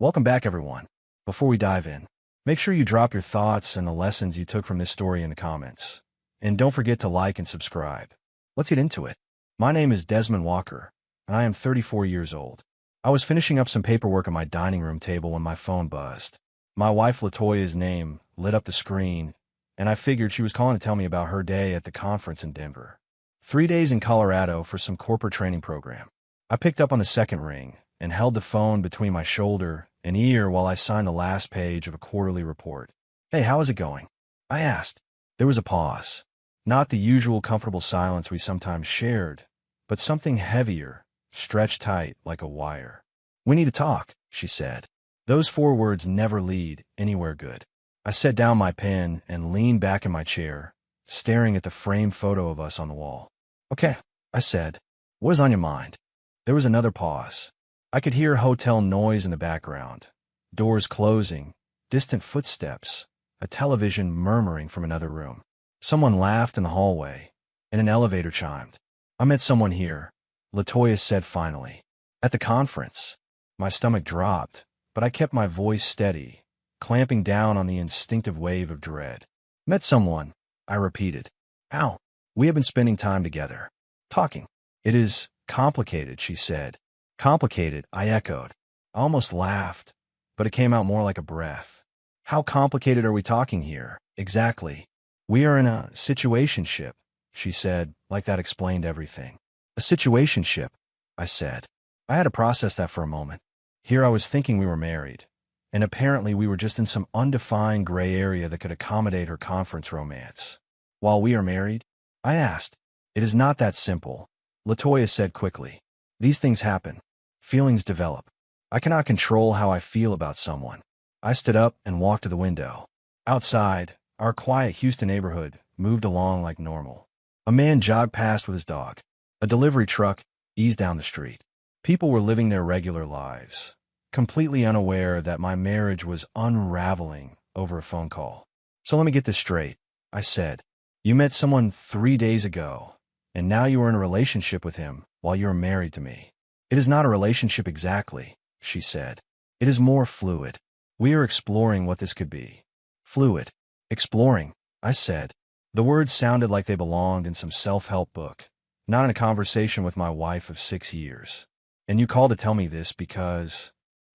Welcome back, everyone. Before we dive in, make sure you drop your thoughts and the lessons you took from this story in the comments. And don't forget to like and subscribe. Let's get into it. My name is Desmond Walker, and I am 34 years old. I was finishing up some paperwork on my dining room table when my phone buzzed. My wife Latoya's name lit up the screen, and I figured she was calling to tell me about her day at the conference in Denver. 3 days in Colorado for some corporate training program. I picked up on the second ring and held the phone between my shoulder and ear while I signed the last page of a quarterly report. "Hey, how is it going?" I asked. There was a pause. Not the usual comfortable silence we sometimes shared, but something heavier, stretched tight like a wire. "We need to talk," she said. Those 4 words never lead anywhere good. I set down my pen and leaned back in my chair, staring at the framed photo of us on the wall. "Okay," I said. "What is on your mind?" There was another pause. I could hear hotel noise in the background, doors closing, distant footsteps, a television murmuring from another room. Someone laughed in the hallway, and an elevator chimed. "I met someone here," Latoya said finally. "At the conference." My stomach dropped, but I kept my voice steady, clamping down on the instinctive wave of dread. "Met someone," I repeated. "How?" "We have been spending time together. Talking." "It is complicated," she said. "Complicated," I echoed. I almost laughed, but it came out more like a breath. "How complicated are we talking here, exactly?" "We are in a situationship," she said, like that explained everything. "A situationship," I said. I had to process that for a moment. Here I was thinking we were married, and apparently we were just in some undefined gray area that could accommodate her conference romance. "While we are married?" I asked. "It is not that simple," Latoya said quickly. "These things happen. Feelings develop. I cannot control how I feel about someone." I stood up and walked to the window. Outside, our quiet Houston neighborhood moved along like normal. A man jogged past with his dog. A delivery truck eased down the street. People were living their regular lives, completely unaware that my marriage was unraveling over a phone call. "So let me get this straight," I said. "You met someone 3 days ago, and now you are in a relationship with him while you are married to me." "It is not a relationship exactly," she said. "It is more fluid. We are exploring what this could be." "Fluid. Exploring," I said. The words sounded like they belonged in some self-help book, not in a conversation with my wife of 6 years. "And you called to tell me this because—"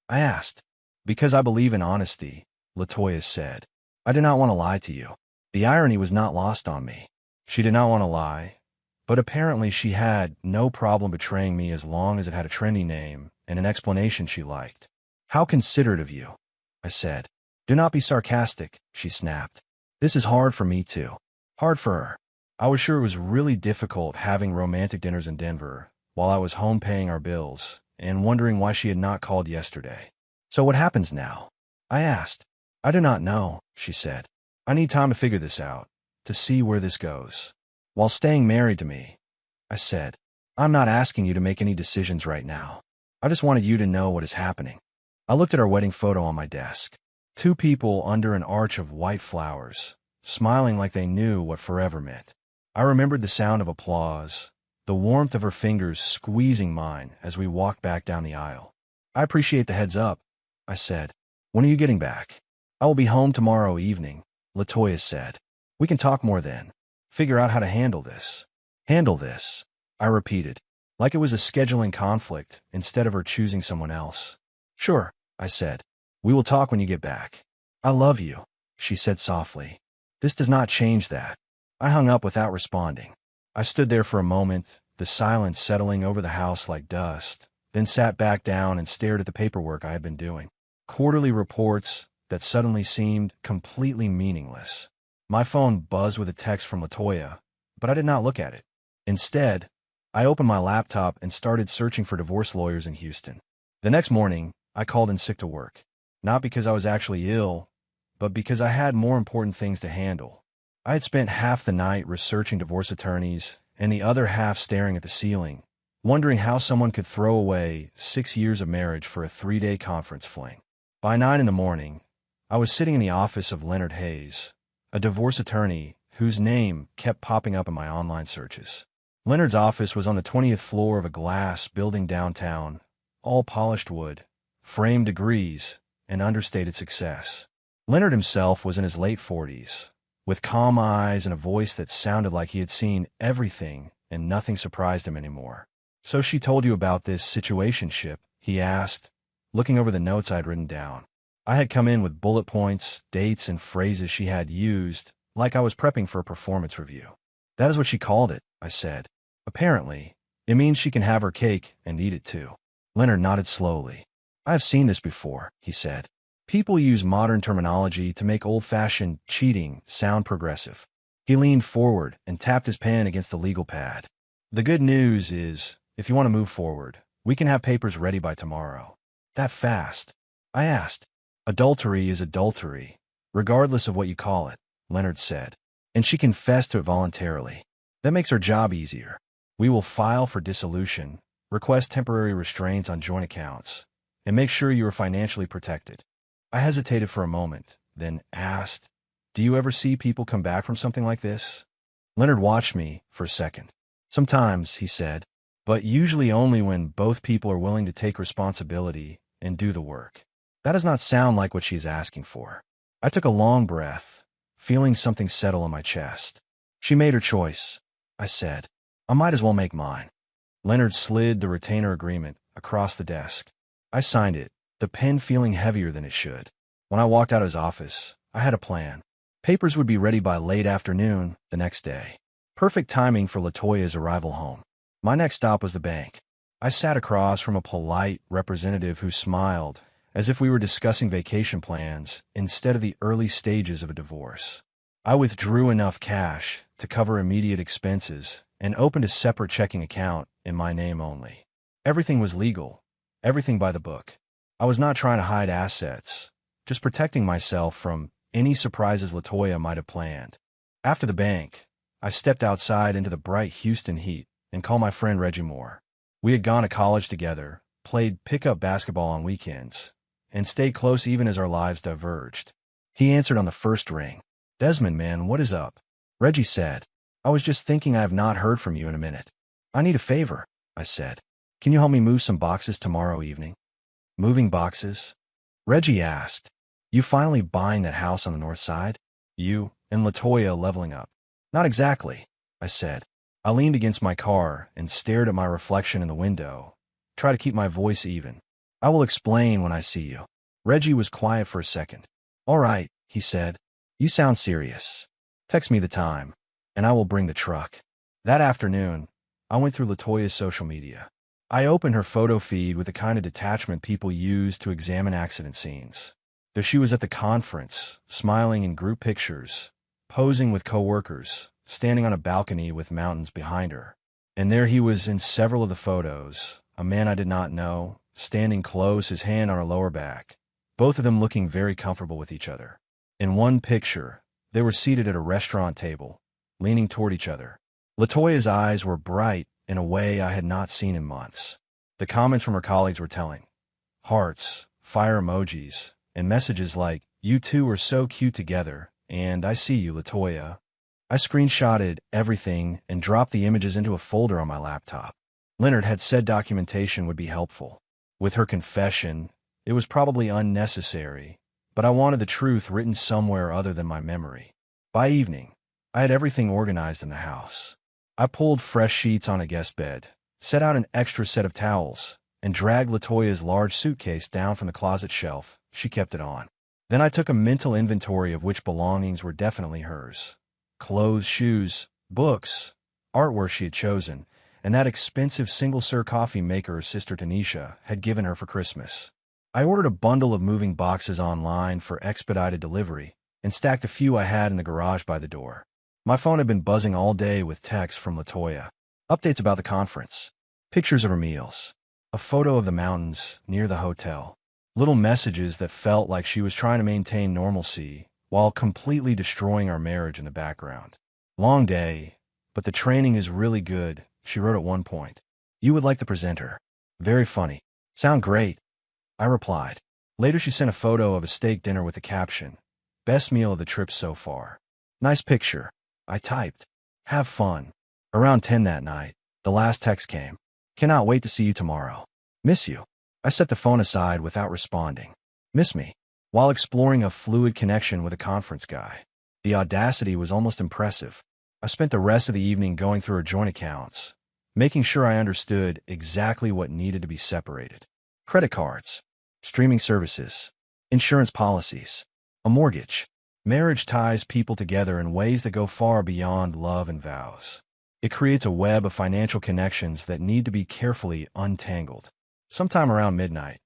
I asked. "Because I believe in honesty," Latoya said. "I did not want to lie to you." The irony was not lost on me. She did not want to lie, but apparently she had no problem betraying me as long as it had a trendy name and an explanation she liked. "How considerate of you," I said. "Do not be sarcastic," she snapped. "This is hard for me too." Hard for her. I was sure it was really difficult having romantic dinners in Denver while I was home paying our bills and wondering why she had not called yesterday. "So what happens now?" I asked. "I do not know," she said. "I need time to figure this out, to see where this goes. While staying married to me," I said. "I'm not asking you to make any decisions right now. I just wanted you to know what is happening." I looked at our wedding photo on my desk. 2 people under an arch of white flowers, smiling like they knew what forever meant. I remembered the sound of applause, the warmth of her fingers squeezing mine as we walked back down the aisle. "I appreciate the heads up," I said. "When are you getting back?" "I will be home tomorrow evening," Latoya said. "We can talk more then. Figure out how to handle this." "Handle this," I repeated, like it was a scheduling conflict instead of her choosing someone else. "Sure," I said. "We will talk when you get back." "I love you," she said softly. "This does not change that." I hung up without responding. I stood there for a moment, the silence settling over the house like dust, then sat back down and stared at the paperwork I had been doing. Quarterly reports that suddenly seemed completely meaningless. My phone buzzed with a text from Latoya, but I did not look at it. Instead, I opened my laptop and started searching for divorce lawyers in Houston. The next morning, I called in sick to work, not because I was actually ill, but because I had more important things to handle. I had spent half the night researching divorce attorneys and the other half staring at the ceiling, wondering how someone could throw away 6 years of marriage for a 3-day conference fling. By 9 in the morning, I was sitting in the office of Leonard Hayes, a divorce attorney whose name kept popping up in my online searches. Leonard's office was on the 20th floor of a glass building downtown, all polished wood, framed degrees, and understated success. Leonard himself was in his late 40s, with calm eyes and a voice that sounded like he had seen everything and nothing surprised him anymore. "So she told you about this situationship?" he asked, looking over the notes I'd written down. I had come in with bullet points, dates, and phrases she had used, like I was prepping for a performance review. "That is what she called it," I said. "Apparently, it means she can have her cake and eat it too." Leonard nodded slowly. "I have seen this before," he said. "People use modern terminology to make old-fashioned cheating sound progressive." He leaned forward and tapped his pen against the legal pad. "The good news is, if you want to move forward, we can have papers ready by tomorrow." "That fast?" I asked. "Adultery is adultery, regardless of what you call it," Leonard said. "And she confessed to it voluntarily. That makes our job easier. We will file for dissolution, request temporary restraints on joint accounts, and make sure you are financially protected." I hesitated for a moment, then asked, "Do you ever see people come back from something like this?" Leonard watched me for a second. "Sometimes," he said, "but usually only when both people are willing to take responsibility and do the work." That does not sound like what she is asking for. I took a long breath, feeling something settle in my chest. "She made her choice," I said. "I might as well make mine." Leonard slid the retainer agreement across the desk. I signed it, the pen feeling heavier than it should. When I walked out of his office, I had a plan. Papers would be ready by late afternoon the next day. Perfect timing for LaToya's arrival home. My next stop was the bank. I sat across from a polite representative who smiled, as if we were discussing vacation plans instead of the early stages of a divorce. I withdrew enough cash to cover immediate expenses and opened a separate checking account in my name only. Everything was legal, everything by the book. I was not trying to hide assets, just protecting myself from any surprises LaToya might have planned. After the bank, I stepped outside into the bright Houston heat and called my friend Reggie Moore. We had gone to college together, played pickup basketball on weekends, and stayed close even as our lives diverged. He answered on the first ring. "Desmond, man, what is up?" Reggie said. "I was just thinking I have not heard from you in a minute." "I need a favor," I said. "Can you help me move some boxes tomorrow evening?" "Moving boxes?" Reggie asked. "You finally buying that house on the north side? You and LaToya leveling up?" "Not exactly," I said. I leaned against my car and stared at my reflection in the window, try to keep my voice even. "I will explain when I see you." Reggie was quiet for a second. "All right," he said. "You sound serious. Text me the time, and I will bring the truck." That afternoon, I went through LaToya's social media. I opened her photo feed with the kind of detachment people use to examine accident scenes. There she was at the conference, smiling in group pictures, posing with coworkers, standing on a balcony with mountains behind her. And there he was in several of the photos, a man I did not know, standing close, his hand on her lower back, both of them looking very comfortable with each other. In one picture, they were seated at a restaurant table, leaning toward each other. LaToya's eyes were bright in a way I had not seen in months. The comments from her colleagues were telling. Hearts, fire emojis, and messages like, "You two are so cute together," and "I see you, LaToya." I screenshotted everything and dropped the images into a folder on my laptop. Leonard had said documentation would be helpful. With her confession, it was probably unnecessary, but I wanted the truth written somewhere other than my memory. By evening, I had everything organized in the house. I pulled fresh sheets on a guest bed, set out an extra set of towels, and dragged LaToya's large suitcase down from the closet shelf she kept it on. Then I took a mental inventory of which belongings were definitely hers. Clothes, shoes, books, artwork she had chosen, and that expensive single-serve coffee maker her sister Tanisha had given her for Christmas. I ordered a bundle of moving boxes online for expedited delivery and stacked a few I had in the garage by the door. My phone had been buzzing all day with texts from LaToya. Updates about the conference. Pictures of her meals. A photo of the mountains near the hotel. Little messages that felt like she was trying to maintain normalcy while completely destroying our marriage in the background. "Long day, but the training is really good," she wrote at one point. "You would like the presenter. Very funny. Sound great," I replied. Later she sent a photo of a steak dinner with the caption, "Best meal of the trip so far." "Nice picture," I typed. "Have fun." Around 10 that night, the last text came. "Cannot wait to see you tomorrow. Miss you." I set the phone aside without responding. Miss me? While exploring a fluid connection with a conference guy. The audacity was almost impressive. I spent the rest of the evening going through her joint accounts, making sure I understood exactly what needed to be separated. Credit cards, streaming services, insurance policies, a mortgage. Marriage ties people together in ways that go far beyond love and vows. It creates a web of financial connections that need to be carefully untangled. Sometime around midnight,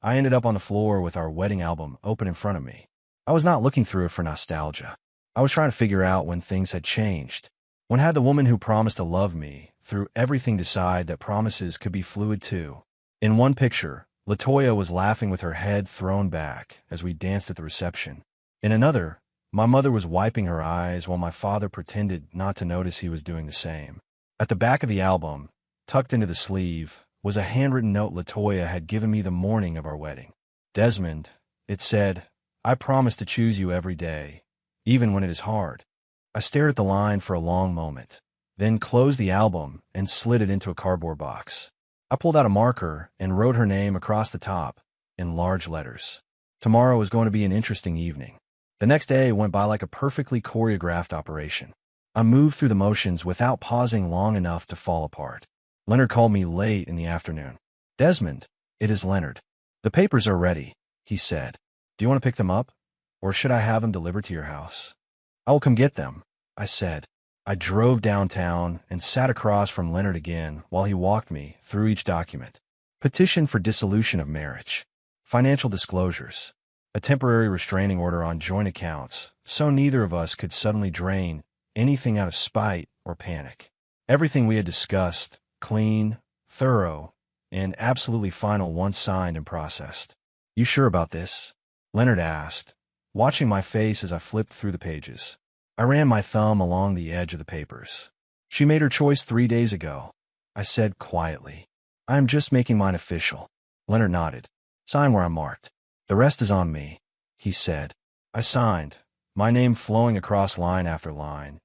I ended up on the floor with our wedding album open in front of me. I was not looking through it for nostalgia. I was trying to figure out when things had changed. When had the woman who promised to love me through everything decide that promises could be fluid too? In one picture, LaToya was laughing with her head thrown back as we danced at the reception. In another, my mother was wiping her eyes while my father pretended not to notice he was doing the same. At the back of the album, tucked into the sleeve, was a handwritten note LaToya had given me the morning of our wedding. Desmond, it said, I promise to choose you every day, even when it is hard. I stared at the line for a long moment, then closed the album and slid it into a cardboard box. I pulled out a marker and wrote her name across the top in large letters. Tomorrow was going to be an interesting evening. The next day went by like a perfectly choreographed operation. I moved through the motions without pausing long enough to fall apart. Leonard called me late in the afternoon. Desmond, it is Leonard. The papers are ready, he said. Do you want to pick them up? Or should I have them delivered to your house? I will come get them, I said. I drove downtown and sat across from Leonard again while he walked me through each document. Petition for dissolution of marriage. Financial disclosures. A temporary restraining order on joint accounts, so neither of us could suddenly drain anything out of spite or panic. Everything we had discussed, clean, thorough, and absolutely final once signed and processed. You sure about this? Leonard asked, watching my face as I flipped through the pages. I ran my thumb along the edge of the papers. She made her choice 3 days ago, I said quietly. I am just making mine official. Leonard nodded. Sign where I'm marked. The rest is on me, he said. I signed, my name flowing across line after line,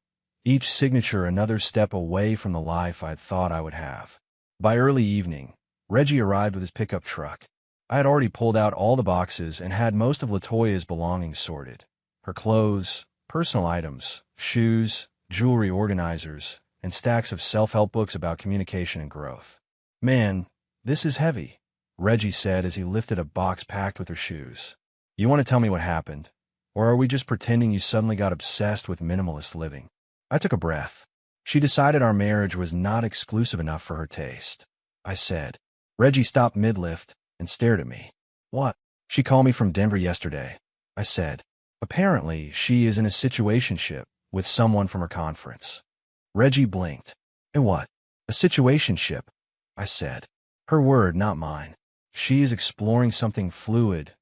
each signature another step away from the life I had thought I would have. By early evening, Reggie arrived with his pickup truck. I had already pulled out all the boxes and had most of LaToya's belongings sorted. Her clothes, personal items, shoes, jewelry organizers, and stacks of self-help books about communication and growth. Man, this is heavy, Reggie said as he lifted a box packed with her shoes. You want to tell me what happened? Or are we just pretending you suddenly got obsessed with minimalist living? I took a breath. She decided our marriage was not exclusive enough for her taste, I said. Reggie stopped mid-lift and stared at me. What? She called me from Denver yesterday, I said. Apparently, she is in a situationship with someone from her conference. Reggie blinked. And what? A situationship, I said. Her word, not mine. She is exploring something fluid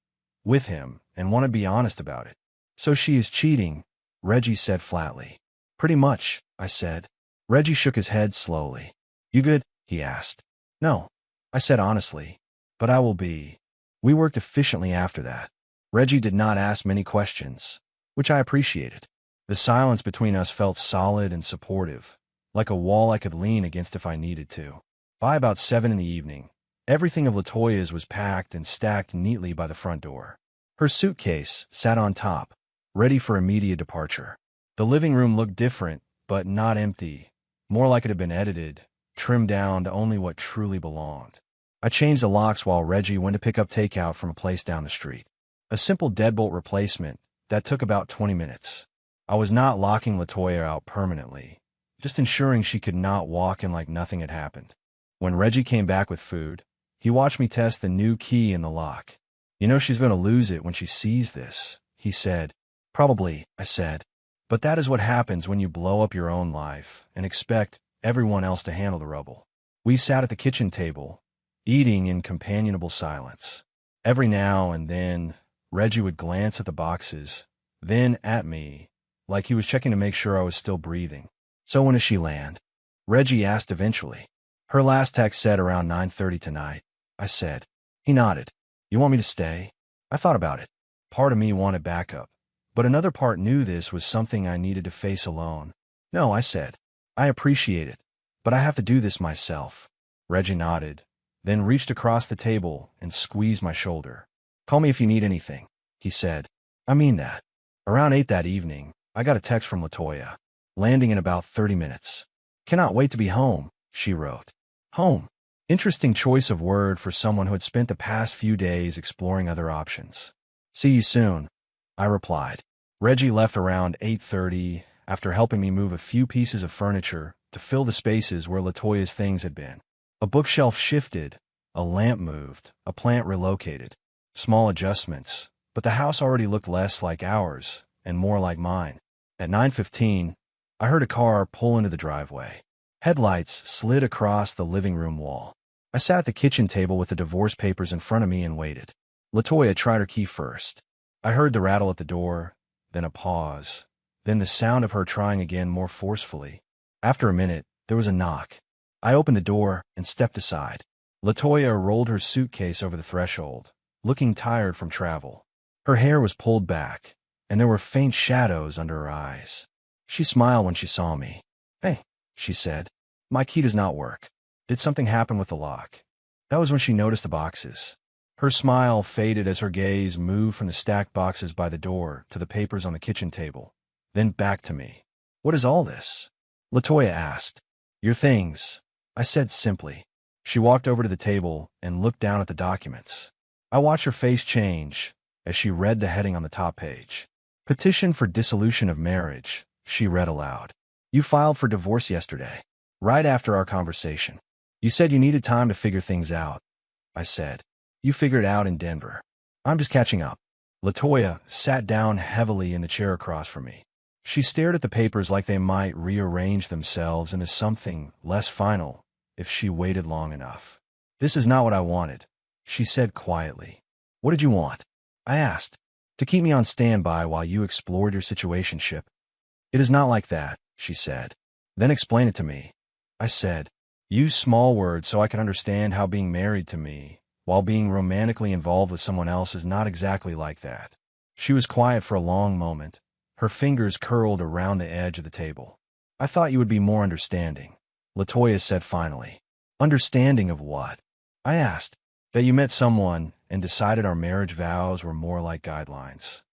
with him and want to be honest about it. So she is cheating, Reggie said flatly. Pretty much, I said. Reggie shook his head slowly. You good? He asked. No, I said honestly, but I will be. We worked efficiently after that. Reggie did not ask many questions, which I appreciated. The silence between us felt solid and supportive, like a wall I could lean against if I needed to. By about 7 in the evening, everything of LaToya's was packed and stacked neatly by the front door. Her suitcase sat on top, ready for immediate departure. The living room looked different, but not empty, more like it had been edited, trimmed down to only what truly belonged. I changed the locks while Reggie went to pick up takeout from a place down the street. A simple deadbolt replacement that took about 20 minutes. I was not locking LaToya out permanently, just ensuring she could not walk in like nothing had happened. When Reggie came back with food, he watched me test the new key in the lock. You know she's going to lose it when she sees this, he said. Probably, I said. But that is what happens when you blow up your own life and expect everyone else to handle the rubble. We sat at the kitchen table, eating in companionable silence. Every now and then, Reggie would glance at the boxes, then at me, like he was checking to make sure I was still breathing. So when does she land? Reggie asked eventually. Her last text said around 9:30 tonight, I said. He nodded. You want me to stay? I thought about it. Part of me wanted backup, but another part knew this was something I needed to face alone. No, I said. I appreciate it, but I have to do this myself. Reggie nodded, then reached across the table and squeezed my shoulder. "Call me if you need anything," he said. "I mean that." Around 8 that evening, I got a text from Latoya, landing in about 30 minutes. "Cannot wait to be home," she wrote. Home. Interesting choice of word for someone who had spent the past few days exploring other options. "See you soon," I replied. Reggie left around 8:30 after helping me move a few pieces of furniture to fill the spaces where Latoya's things had been. A bookshelf shifted, a lamp moved, a plant relocated. Small adjustments, but the house already looked less like ours and more like mine. At 9:15, I heard a car pull into the driveway. Headlights slid across the living room wall. I sat at the kitchen table with the divorce papers in front of me and waited. Latoya tried her key first. I heard the rattle at the door, then a pause, then the sound of her trying again more forcefully. After a minute, there was a knock. I opened the door and stepped aside. Latoya rolled her suitcase over the threshold, looking tired from travel. Her hair was pulled back, and there were faint shadows under her eyes. She smiled when she saw me. "Hey," she said. "My key does not work. Did something happen with the lock?" That was when she noticed the boxes. Her smile faded as her gaze moved from the stacked boxes by the door to the papers on the kitchen table, then back to me. "What is all this?" Latoya asked. "Your things," I said simply. She walked over to the table and looked down at the documents. I watched her face change as she read the heading on the top page. "Petition for dissolution of marriage," she read aloud. "You filed for divorce yesterday, right after our conversation. You said you needed time to figure things out," I said. "You figured it out in Denver. I'm just catching up." Latoya sat down heavily in the chair across from me. She stared at the papers like they might rearrange themselves into something less final if she waited long enough. "This is not what I wanted," she said quietly. "What did you want?" I asked. "To keep me on standby while you explored your situationship." "It is not like that," she said. "Then explain it to me," I said. "Use small words so I can understand how being married to me while being romantically involved with someone else is not exactly like that." She was quiet for a long moment, her fingers curled around the edge of the table. "I thought you would be more understanding," Latoya said finally. "Understanding of what?" I asked. "That you met someone and decided our marriage vows were more like guidelines."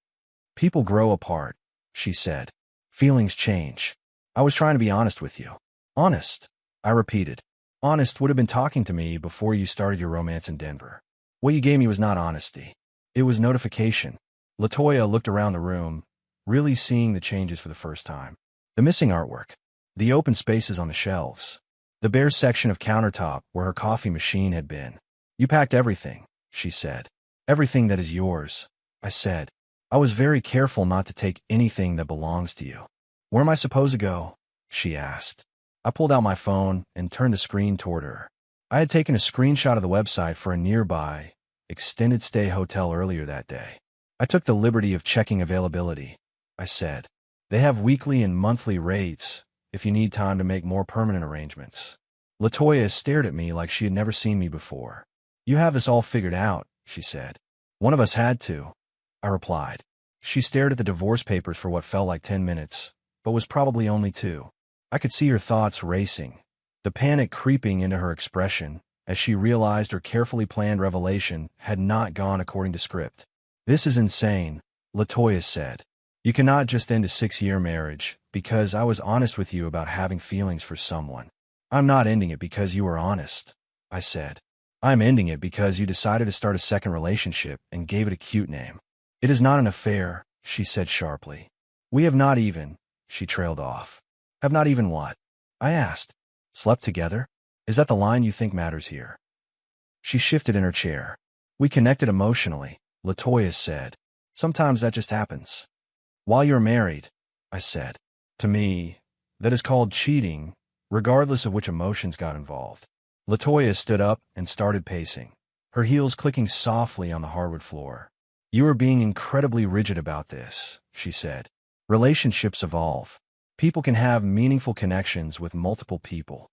"People grow apart," she said. "Feelings change. I was trying to be honest with you." "Honest," I repeated. "Honest would have been talking to me before you started your romance in Denver. What you gave me was not honesty. It was notification." Latoya looked around the room, really seeing the changes for the first time. The missing artwork, the open spaces on the shelves, the bare section of countertop where her coffee machine had been. "You packed everything," she said. "Everything that is yours," I said. "I was very careful not to take anything that belongs to you." "Where am I supposed to go?" she asked. I pulled out my phone and turned the screen toward her. I had taken a screenshot of the website for a nearby, extended stay hotel earlier that day. "I took the liberty of checking availability," I said. "They have weekly and monthly rates if you need time to make more permanent arrangements." Latoya stared at me like she had never seen me before. "You have this all figured out," she said. "One of us had to," I replied. She stared at the divorce papers for what felt like 10 minutes, but was probably only 2. I could see her thoughts racing, the panic creeping into her expression as she realized her carefully planned revelation had not gone according to script. "This is insane," Latoya said. "You cannot just end a 6-year marriage because I was honest with you about having feelings for someone." "I'm not ending it because you were honest," I said. "I'm ending it because you decided to start a second relationship and gave it a cute name." "It is not an affair," she said sharply. "We have not even," she trailed off. "Have not even what?" I asked. "Slept together? Is that the line you think matters here?" She shifted in her chair. "We connected emotionally," Latoya said. "Sometimes that just happens." "While you're married," I said. "To me, that is called cheating, regardless of which emotions got involved." Latoya stood up and started pacing, her heels clicking softly on the hardwood floor. "You are being incredibly rigid about this," she said. "Relationships evolve. People can have meaningful connections with multiple people."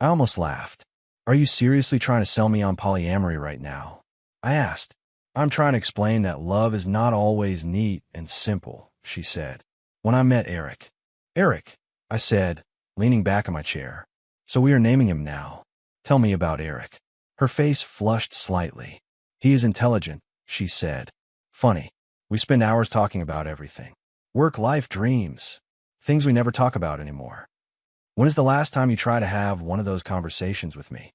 I almost laughed. "Are you seriously trying to sell me on polyamory right now?" I asked. "I'm trying to explain that love is not always neat and simple," she said. "When I met Eric." "Eric," I said, leaning back in my chair. "So we are naming him now. Tell me about Eric." Her face flushed slightly. He is intelligent, she said. Funny. We spend hours talking about everything. Work, life, dreams. Things we never talk about anymore. When is the last time you tried to have one of those conversations with me?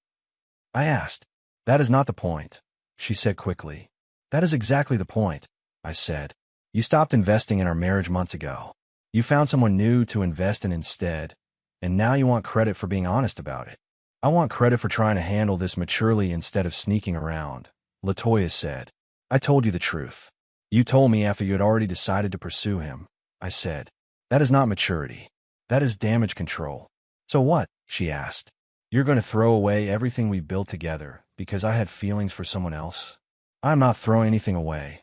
I asked. That is not the point, she said quickly. That is exactly the point, I said. You stopped investing in our marriage months ago. You found someone new to invest in instead, and now you want credit for being honest about it. I want credit for trying to handle this maturely instead of sneaking around, Latoya said. I told you the truth. You told me after you had already decided to pursue him, I said. That is not maturity. That is damage control. So what? She asked. You're going to throw away everything we built together because I had feelings for someone else? I'm not throwing anything away,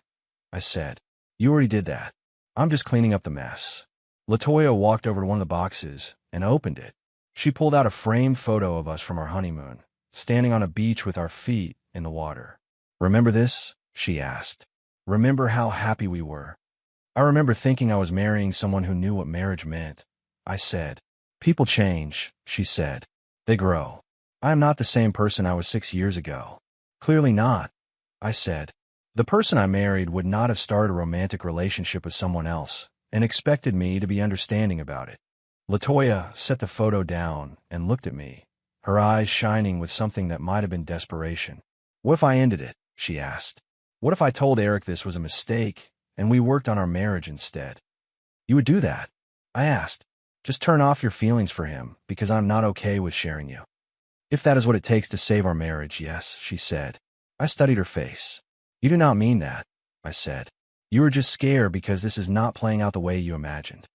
I said. You already did that. I'm just cleaning up the mess. Latoya walked over to one of the boxes and opened it. She pulled out a framed photo of us from our honeymoon, standing on a beach with our feet in the water. Remember this? She asked. Remember how happy we were? I remember thinking I was marrying someone who knew what marriage meant, I said. People change, she said. They grow. I am not the same person I was 6 years ago. Clearly not, I said. The person I married would not have started a romantic relationship with someone else and expected me to be understanding about it. Latoya set the photo down and looked at me, her eyes shining with something that might have been desperation. What if I ended it? She asked. What if I told Eric this was a mistake and we worked on our marriage instead? You would do that? I asked. Just turn off your feelings for him because I'm not okay with sharing you. If that is what it takes to save our marriage, yes, she said. I studied her face. You do not mean that, I said. You are just scared because this is not playing out the way you imagined.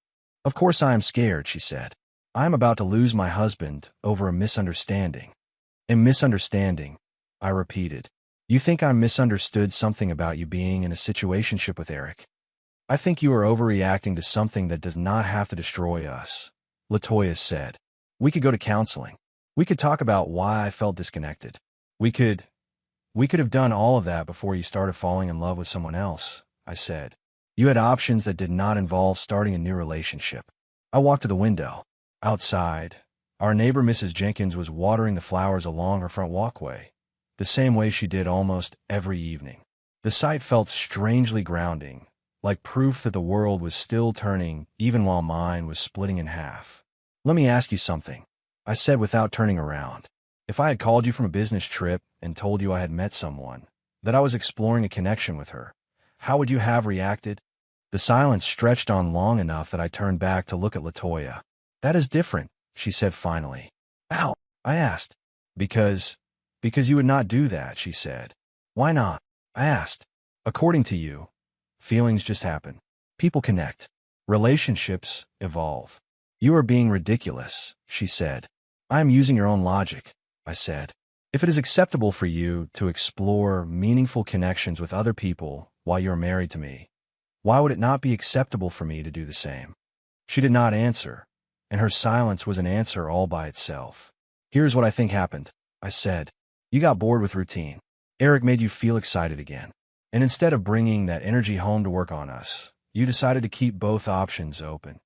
Of course I am scared, she said. I am about to lose my husband over a misunderstanding. A misunderstanding, I repeated. You think I misunderstood something about you being in a situationship with Eric? I think you are overreacting to something that does not have to destroy us, Latoya said. We could go to counseling. We could talk about why I felt disconnected. We could have done all of that before you started falling in love with someone else, I said. You had options that did not involve starting a new relationship. I walked to the window. Outside, our neighbor Mrs. Jenkins was watering the flowers along her front walkway, the same way she did almost every evening. The sight felt strangely grounding, like proof that the world was still turning even while mine was splitting in half. Let me ask you something, I said without turning around. If I had called you from a business trip and told you I had met someone, that I was exploring a connection with her, how would you have reacted? The silence stretched on long enough that I turned back to look at Latoya. That is different, she said finally. How? I asked. Because you would not do that, she said. Why not? I asked. According to you, feelings just happen. People connect. Relationships evolve. You are being ridiculous, she said. I am using your own logic, I said. If it is acceptable for you to explore meaningful connections with other people while you are married to me, why would it not be acceptable for me to do the same? She did not answer, and her silence was an answer all by itself. Here's what I think happened, I said. You got bored with routine. Eric made you feel excited again. And instead of bringing that energy home to work on us, you decided to keep both options open.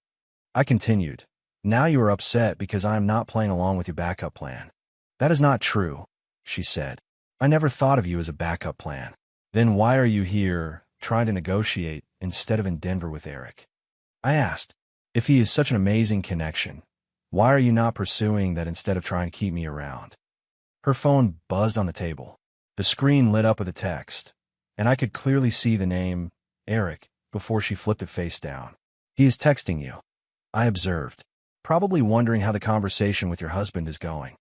I continued. Now you are upset because I am not playing along with your backup plan. That is not true, she said. I never thought of you as a backup plan. Then why are you here, trying to negotiate, instead of in Denver with Eric? I asked. If he is such an amazing connection, why are you not pursuing that instead of trying to keep me around? Her phone buzzed on the table. The screen lit up with a text, and I could clearly see the name, Eric, before she flipped it face down. He is texting you, I observed, probably wondering how the conversation with your husband is going.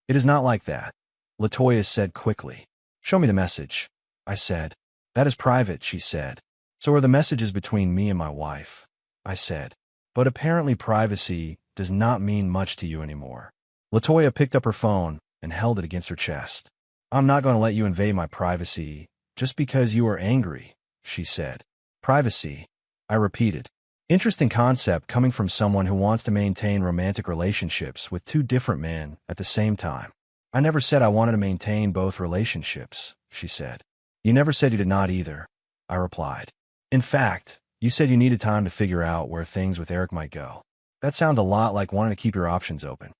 It is not like that, Latoya said quickly. Show me the message, I said. That is private, she said. So are the messages between me and my wife, I said. But apparently privacy does not mean much to you anymore. Latoya picked up her phone and held it against her chest. I'm not going to let you invade my privacy just because you are angry, she said. Privacy, I repeated. Interesting concept coming from someone who wants to maintain romantic relationships with two different men at the same time. I never said I wanted to maintain both relationships, she said. You never said you did not either, I replied. In fact, you said you needed time to figure out where things with Eric might go. That sounds a lot like wanting to keep your options open.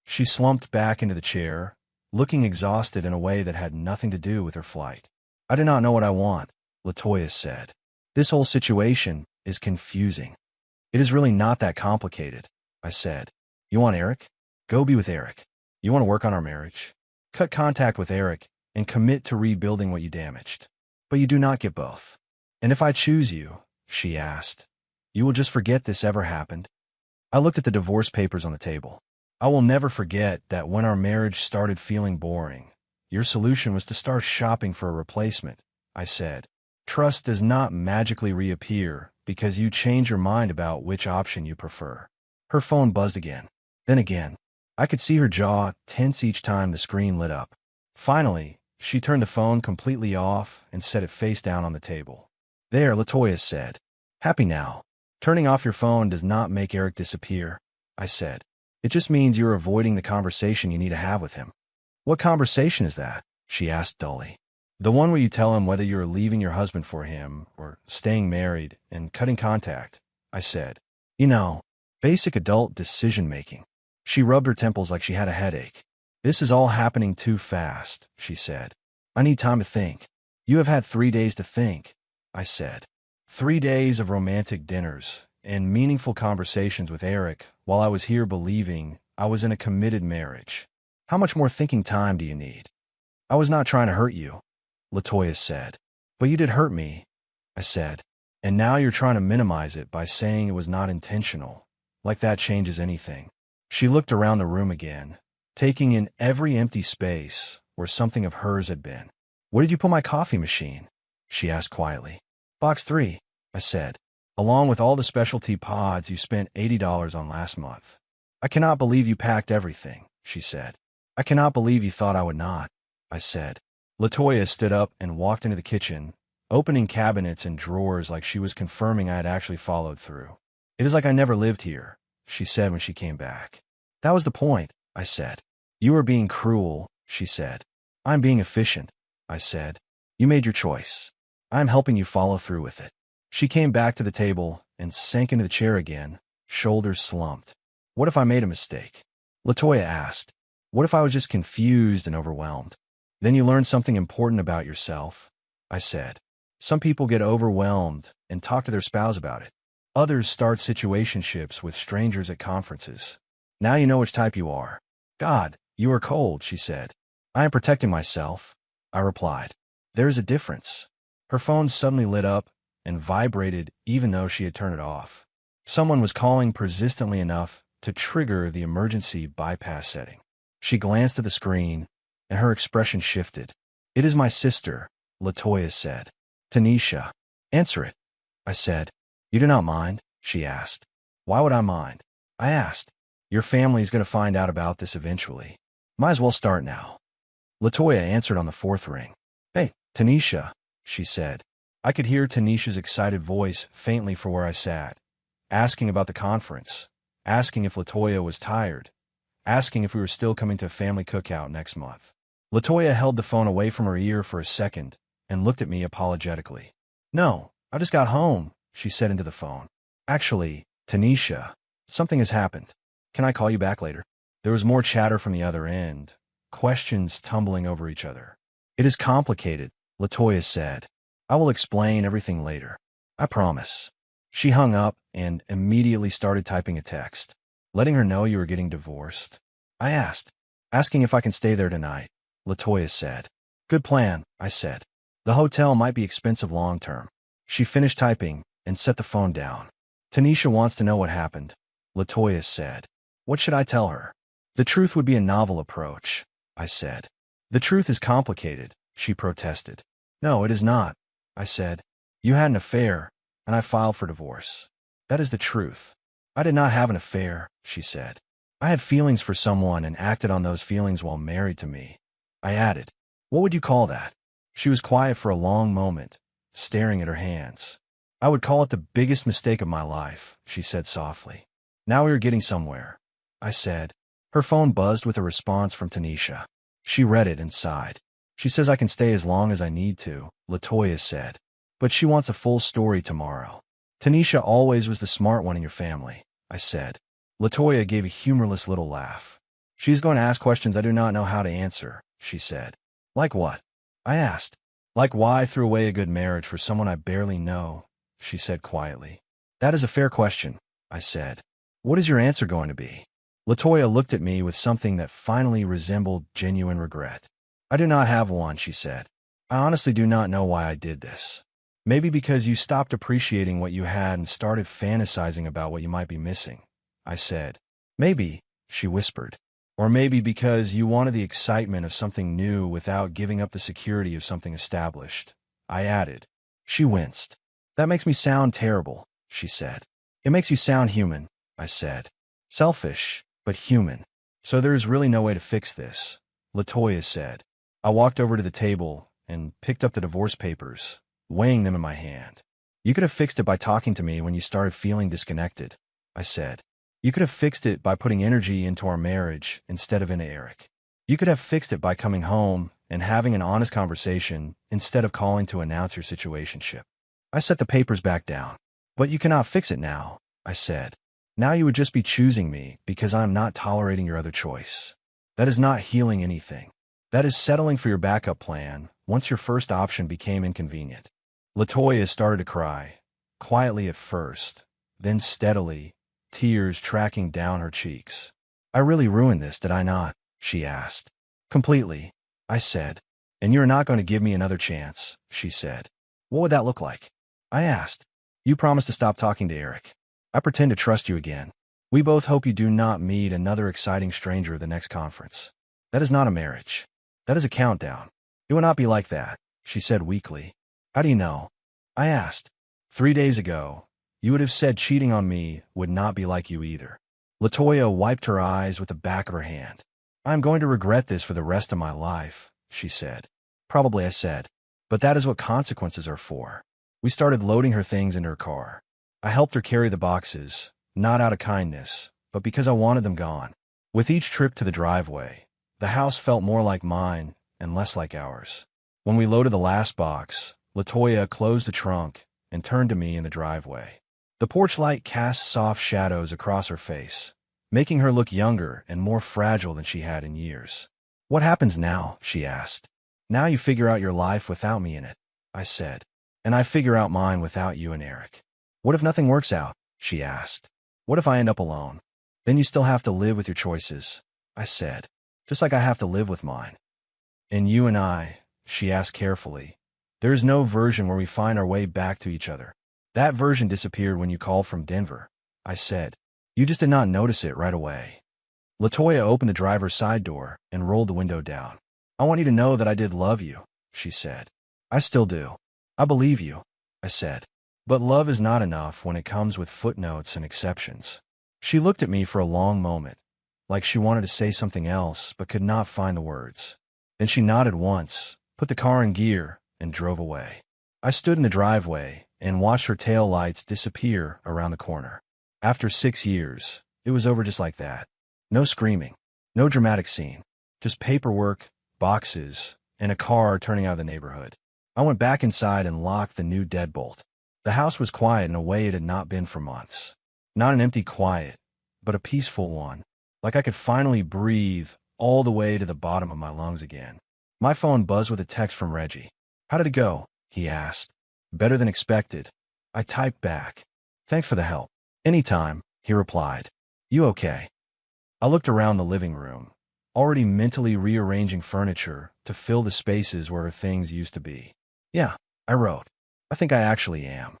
She slumped back into the chair, looking exhausted in a way that had nothing to do with her flight. I do not know what I want, Latoya said. This whole situation is confusing. It is really not that complicated, I said. You want Eric? Go be with Eric. You want to work on our marriage? Cut contact with Eric and commit to rebuilding what you damaged. But you do not get both. And if I choose you, she asked, you will just forget this ever happened? I looked at the divorce papers on the table. I will never forget that when our marriage started feeling boring, your solution was to start shopping for a replacement, I said. Trust does not magically reappear because you change your mind about which option you prefer. Her phone buzzed again. Then again. I could see her jaw tense each time the screen lit up. Finally, she turned the phone completely off and set it face down on the table. There, Latoya said. Happy now. Turning off your phone does not make Eric disappear, I said. It just means you're avoiding the conversation you need to have with him. What conversation is that? She asked dully. The one where you tell him whether you're leaving your husband for him or staying married and cutting contact, I said. You know, basic adult decision-making. She rubbed her temples like she had a headache. This is all happening too fast, she said. I need time to think. You have had 3 days to think, I said. 3 days of romantic dinners and meaningful conversations with Eric while I was here believing I was in a committed marriage. How much more thinking time do you need? I was not trying to hurt you, Latoya said. But you did hurt me, I said. And now you're trying to minimize it by saying it was not intentional, like that changes anything. She looked around the room again, taking in every empty space where something of hers had been. Where did you put my coffee machine? She asked quietly. Box 3, I said, along with all the specialty pods you spent $80 on last month. I cannot believe you packed everything, she said. I cannot believe you thought I would not, I said. Latoya stood up and walked into the kitchen, opening cabinets and drawers like she was confirming I had actually followed through. It is like I never lived here, she said when she came back. That was the point, I said. You are being cruel, she said. I'm being efficient, I said. You made your choice. I'm helping you follow through with it. She came back to the table and sank into the chair again, shoulders slumped. What if I made a mistake? Latoya asked. What if I was just confused and overwhelmed? Then you learn something important about yourself, I said. Some people get overwhelmed and talk to their spouse about it. Others start situationships with strangers at conferences. Now you know which type you are. God, you are cold, she said. I am protecting myself, I replied. There is a difference. Her phone suddenly lit up and vibrated even though she had turned it off. Someone was calling persistently enough to trigger the emergency bypass setting. She glanced at the screen, and her expression shifted. It is my sister, Latoya said. Tanisha. Answer it, I said. You do not mind? She asked. Why would I mind? I asked. Your family is going to find out about this eventually. Might as well start now. Latoya answered on the 4th ring. Hey, Tanisha, she said. I could hear Tanisha's excited voice faintly from where I sat, asking about the conference, asking if Latoya was tired, asking if we were still coming to a family cookout next month. Latoya held the phone away from her ear for a second and looked at me apologetically. No, I just got home, she said into the phone. Actually, Tanisha, something has happened. Can I call you back later? There was more chatter from the other end, questions tumbling over each other. It is complicated, Latoya said. I will explain everything later. I promise. She hung up and immediately started typing a text, letting her know you were getting divorced. I asked. Asking if I can stay there tonight, Latoya said. Good plan, I said. The hotel might be expensive long term. She finished typing and set the phone down. Tanisha wants to know what happened, Latoya said. What should I tell her? The truth would be a novel approach, I said. The truth is complicated, she protested. No, it is not, I said. You had an affair, and I filed for divorce. That is the truth. I did not have an affair, she said. I had feelings for someone and acted on those feelings while married to me. I added, what would you call that? She was quiet for a long moment, staring at her hands. I would call it the biggest mistake of my life, she said softly. Now we are getting somewhere, I said. Her phone buzzed with a response from Tanisha. She read it and sighed. She says I can stay as long as I need to, Latoya said. But she wants a full story tomorrow. Tanisha always was the smart one in your family, I said. Latoya gave a humorless little laugh. She's going to ask questions I do not know how to answer, she said. Like what? I asked. Like why I threw away a good marriage for someone I barely know, she said quietly. That is a fair question, I said. What is your answer going to be? Latoya looked at me with something that finally resembled genuine regret. I do not have one, she said. I honestly do not know why I did this. Maybe because you stopped appreciating what you had and started fantasizing about what you might be missing, I said. Maybe, she whispered. Or maybe because you wanted the excitement of something new without giving up the security of something established, I added. She winced. That makes me sound terrible, she said. It makes you sound human, I said. Selfish, but human. So there is really no way to fix this, Latoya said. I walked over to the table and picked up the divorce papers, weighing them in my hand. You could have fixed it by talking to me when you started feeling disconnected, I said. You could have fixed it by putting energy into our marriage instead of into Eric. You could have fixed it by coming home and having an honest conversation instead of calling to announce your situationship. I set the papers back down. But you cannot fix it now, I said. Now you would just be choosing me because I am not tolerating your other choice. That is not healing anything. That is settling for your backup plan once your first option became inconvenient. Latoya started to cry, quietly at first, then steadily, tears tracking down her cheeks. I really ruined this, did I not? She asked. Completely, I said. And you are not going to give me another chance, she said. What would that look like? I asked. You promised to stop talking to Eric. I pretend to trust you again. We both hope you do not meet another exciting stranger at the next conference. That is not a marriage. That is a countdown. It will not be like that, she said weakly. How do you know? I asked. 3 days ago, you would have said cheating on me would not be like you either. Latoya wiped her eyes with the back of her hand. I am going to regret this for the rest of my life, she said. Probably, I said. But that is what consequences are for. We started loading her things into her car. I helped her carry the boxes, not out of kindness, but because I wanted them gone. With each trip to the driveway, the house felt more like mine and less like ours. When we loaded the last box, Latoya closed the trunk and turned to me in the driveway. The porch light cast soft shadows across her face, making her look younger and more fragile than she had in years. What happens now? She asked. Now you figure out your life without me in it, I said. And I figure out mine without you and Eric. What if nothing works out? She asked. What if I end up alone? Then you still have to live with your choices, I said. Just like I have to live with mine. And you and I, she asked carefully. There is no version where we find our way back to each other. That version disappeared when you called from Denver, I said. You just did not notice it right away. Latoya opened the driver's side door and rolled the window down. I want you to know that I did love you, she said. I still do. I believe you, I said. But love is not enough when it comes with footnotes and exceptions. She looked at me for a long moment, like she wanted to say something else but could not find the words. Then she nodded once, put the car in gear, and drove away. I stood in the driveway and watched her tail lights disappear around the corner. After 6 years, it was over just like that. No screaming, no dramatic scene, just paperwork, boxes, and a car turning out of the neighborhood. I went back inside and locked the new deadbolt. The house was quiet in a way it had not been for months. Not an empty quiet, but a peaceful one, like I could finally breathe all the way to the bottom of my lungs again. My phone buzzed with a text from Reggie. How did it go? He asked. Better than expected. I typed back. Thanks for the help. Anytime, he replied. You okay? I looked around the living room, already mentally rearranging furniture to fill the spaces where her things used to be. Yeah, I wrote. I think I actually am.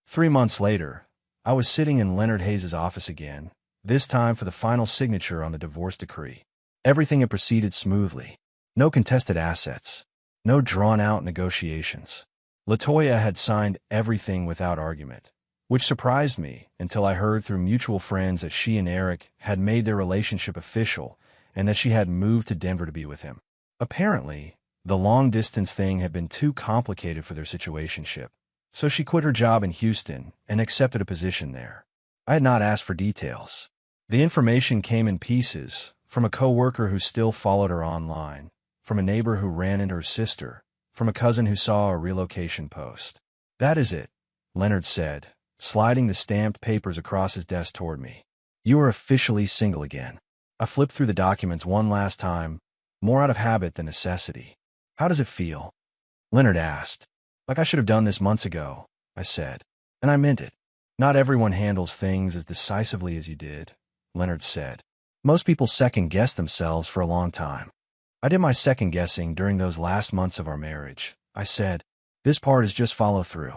3 months later, I was sitting in Leonard Hayes' office again, this time for the final signature on the divorce decree. Everything had proceeded smoothly. No contested assets. No drawn-out negotiations. Latoya had signed everything without argument, which surprised me until I heard through mutual friends that she and Eric had made their relationship official and that she had moved to Denver to be with him. Apparently, the long-distance thing had been too complicated for their situationship, so she quit her job in Houston and accepted a position there. I had not asked for details. The information came in pieces, from a coworker who still followed her online, from a neighbor who ran into her sister, from a cousin who saw a relocation post. That is it, Leonard said, sliding the stamped papers across his desk toward me. You are officially single again. I flipped through the documents one last time, more out of habit than necessity. How does it feel? Leonard asked. Like I should have done this months ago, I said. And I meant it. Not everyone handles things as decisively as you did, Leonard said. Most people second-guess themselves for a long time. I did my second-guessing during those last months of our marriage, I said. This part is just follow-through.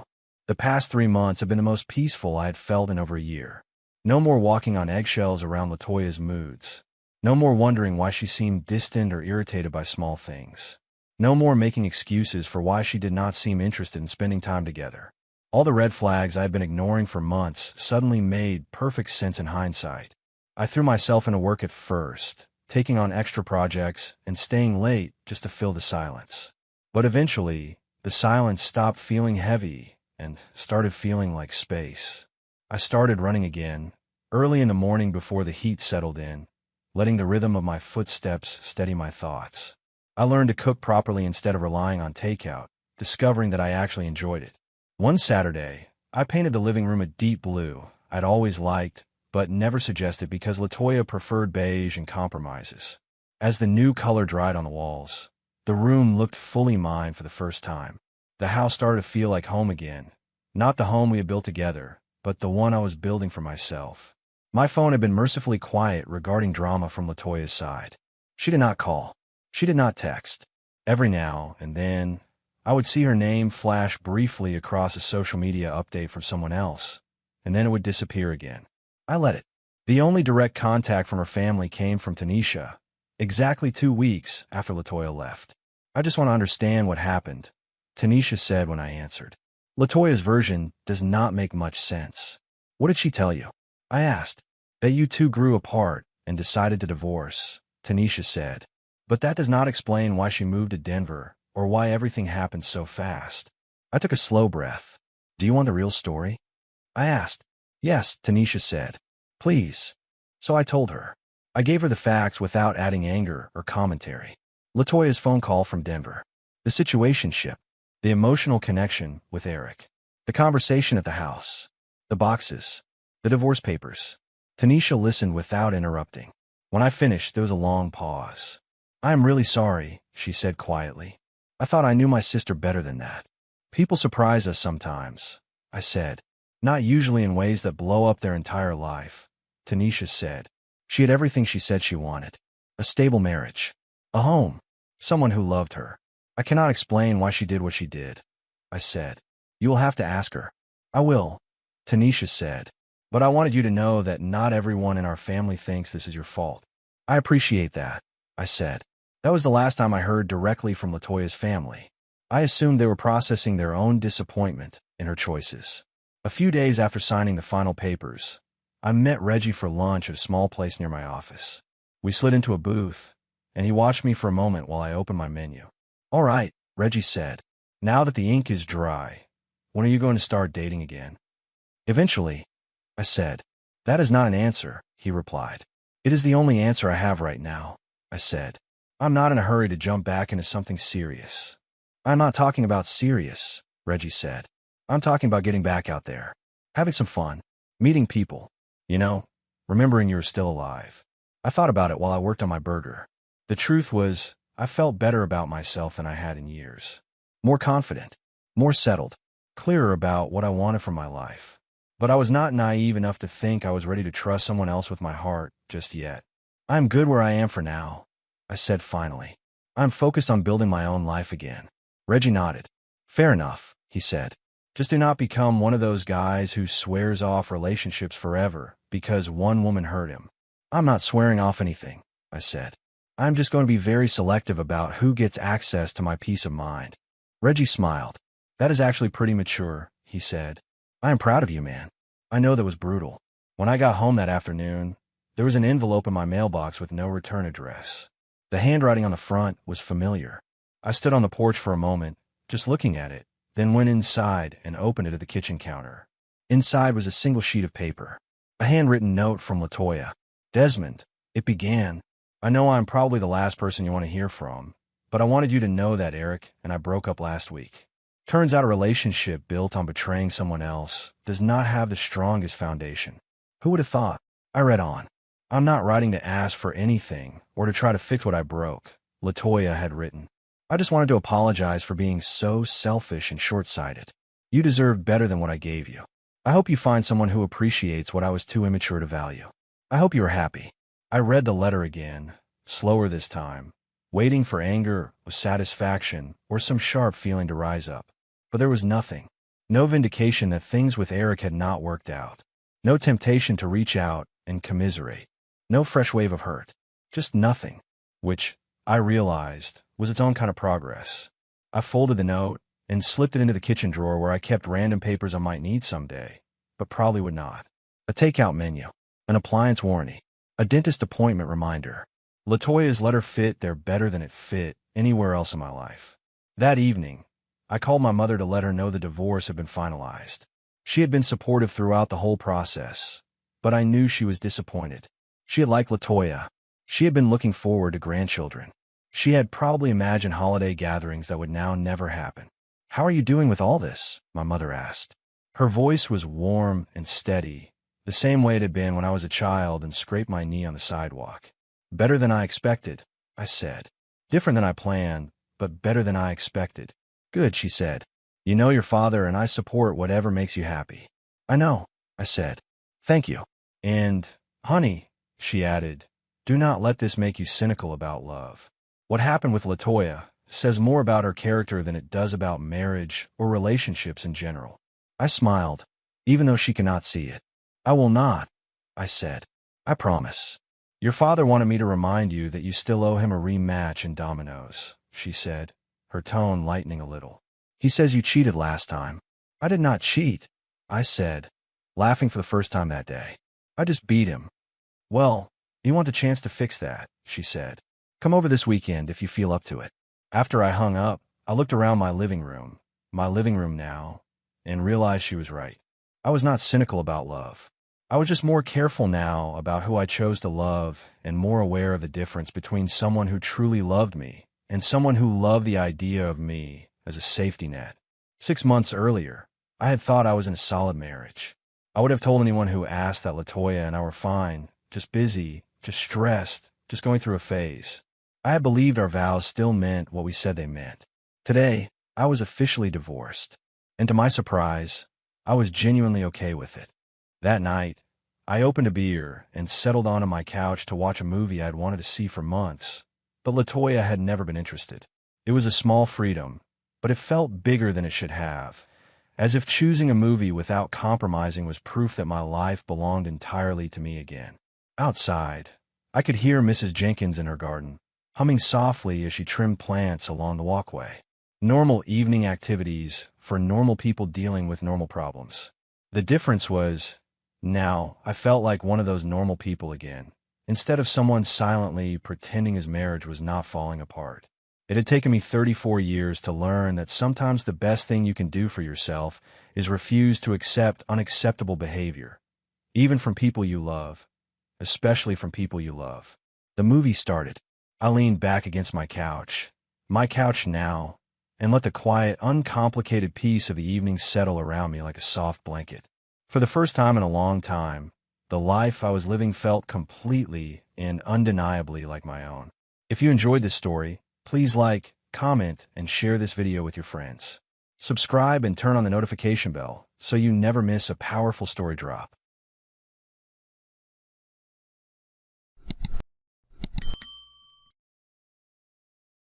The past 3 months have been the most peaceful I had felt in over a year. No more walking on eggshells around Latoya's moods. No more wondering why she seemed distant or irritated by small things. No more making excuses for why she did not seem interested in spending time together. All the red flags I had been ignoring for months suddenly made perfect sense in hindsight. I threw myself into work at first, taking on extra projects and staying late just to fill the silence. But eventually, the silence stopped feeling heavy and started feeling like space. I started running again, early in the morning before the heat settled in, letting the rhythm of my footsteps steady my thoughts. I learned to cook properly instead of relying on takeout, discovering that I actually enjoyed it. One Saturday, I painted the living room a deep blue I'd always liked, but never suggested because Latoya preferred beige and compromises. As the new color dried on the walls, the room looked fully mine for the first time. The house started to feel like home again, not the home we had built together, but the one I was building for myself. My phone had been mercifully quiet regarding drama from Latoya's side. She did not call. She did not text. Every now and then, I would see her name flash briefly across a social media update from someone else, and then it would disappear again. I let it. The only direct contact from her family came from Tanisha, exactly 2 weeks after Latoya left. I just want to understand what happened, Tanisha said when I answered. Latoya's version does not make much sense. What did she tell you? I asked. That you two grew apart and decided to divorce, Tanisha said. But that does not explain why she moved to Denver or why everything happened so fast. I took a slow breath. Do you want the real story? I asked. Yes, Tanisha said. Please. So I told her. I gave her the facts without adding anger or commentary. Latoya's phone call from Denver. The situationship. The emotional connection with Eric. The conversation at the house. The boxes. The divorce papers. Tanisha listened without interrupting. When I finished, there was a long pause. I am really sorry, she said quietly. I thought I knew my sister better than that. People surprise us sometimes, I said. Not usually in ways that blow up their entire life, Tanisha said. She had everything she said she wanted. A stable marriage. A home. Someone who loved her. I cannot explain why she did what she did, I said. You will have to ask her. I will, Tanisha said. But I wanted you to know that not everyone in our family thinks this is your fault. I appreciate that, I said. That was the last time I heard directly from Latoya's family. I assumed they were processing their own disappointment in her choices. A few days after signing the final papers, I met Reggie for lunch at a small place near my office. We slid into a booth, and he watched me for a moment while I opened my menu. All right, Reggie said. Now that the ink is dry, when are you going to start dating again? Eventually, I said. That is not an answer, he replied. It is the only answer I have right now, I said. I'm not in a hurry to jump back into something serious. I'm not talking about serious, Reggie said. I'm talking about getting back out there, having some fun, meeting people, remembering you were still alive. I thought about it while I worked on my burger. The truth was, I felt better about myself than I had in years. More confident, more settled, clearer about what I wanted from my life. But I was not naive enough to think I was ready to trust someone else with my heart just yet. I'm good where I am for now, I said finally. I'm focused on building my own life again. Reggie nodded. Fair enough, he said. Just do not become one of those guys who swears off relationships forever because one woman hurt him. I'm not swearing off anything, I said. I'm just going to be very selective about who gets access to my peace of mind. Reggie smiled. That is actually pretty mature, he said. I am proud of you, man. I know that was brutal. When I got home that afternoon, there was an envelope in my mailbox with no return address. The handwriting on the front was familiar. I stood on the porch for a moment, just looking at it, then went inside and opened it at the kitchen counter. Inside was a single sheet of paper. A handwritten note from Latoya. Desmond, it began. I know I'm probably the last person you want to hear from, but I wanted you to know that Eric and I broke up last week. Turns out a relationship built on betraying someone else does not have the strongest foundation. Who would have thought? I read on. I'm not writing to ask for anything or to try to fix what I broke, Latoya had written. I just wanted to apologize for being so selfish and short-sighted. You deserve better than what I gave you. I hope you find someone who appreciates what I was too immature to value. I hope you are happy. I read the letter again, slower this time, waiting for anger or satisfaction or some sharp feeling to rise up. But there was nothing. No vindication that things with Eric had not worked out. No temptation to reach out and commiserate. No fresh wave of hurt. Just nothing. Which, I realized, was its own kind of progress. I folded the note and slipped it into the kitchen drawer where I kept random papers I might need someday, but probably would not. A takeout menu. An appliance warranty. A dentist appointment reminder. Latoya's letter fit there better than it fit anywhere else in my life. That evening, I called my mother to let her know the divorce had been finalized. She had been supportive throughout the whole process, but I knew she was disappointed. She had liked Latoya. She had been looking forward to grandchildren. She had probably imagined holiday gatherings that would now never happen. "How are you doing with all this?" my mother asked. Her voice was warm and steady, the same way it had been when I was a child and scraped my knee on the sidewalk. "Better than I expected," I said. "Different than I planned, but better than I expected." "Good," she said. "You know your father and I support whatever makes you happy." "I know," I said. "Thank you." "And, honey," she added, "do not let this make you cynical about love. What happened with Latoya says more about her character than it does about marriage or relationships in general." I smiled, even though she cannot see it. "I will not," I said. "I promise." "Your father wanted me to remind you that you still owe him a rematch in dominoes," she said, her tone lightening a little. "He says you cheated last time." "I did not cheat," I said, laughing for the first time that day. "I just beat him." "Well, you want a chance to fix that," she said. "Come over this weekend if you feel up to it." After I hung up, I looked around my living room now, and realized she was right. I was not cynical about love. I was just more careful now about who I chose to love and more aware of the difference between someone who truly loved me and someone who loved the idea of me as a safety net. 6 months earlier, I had thought I was in a solid marriage. I would have told anyone who asked that Latoya and I were fine, just busy, just stressed, just going through a phase. I had believed our vows still meant what we said they meant. Today, I was officially divorced, and to my surprise, I was genuinely okay with it. That night, I opened a beer and settled onto my couch to watch a movie I had wanted to see for months, but Latoya had never been interested. It was a small freedom, but it felt bigger than it should have, as if choosing a movie without compromising was proof that my life belonged entirely to me again. Outside, I could hear Mrs. Jenkins in her garden, humming softly as she trimmed plants along the walkway. Normal evening activities for normal people dealing with normal problems. The difference was, now I felt like one of those normal people again, instead of someone silently pretending his marriage was not falling apart. It had taken me 34 years to learn that sometimes the best thing you can do for yourself is refuse to accept unacceptable behavior, even from people you love, especially from people you love. The movie started. I leaned back against my couch now, and let the quiet, uncomplicated peace of the evening settle around me like a soft blanket. For the first time in a long time, the life I was living felt completely and undeniably like my own. If you enjoyed this story, please like, comment, and share this video with your friends. Subscribe and turn on the notification bell so you never miss a powerful story drop.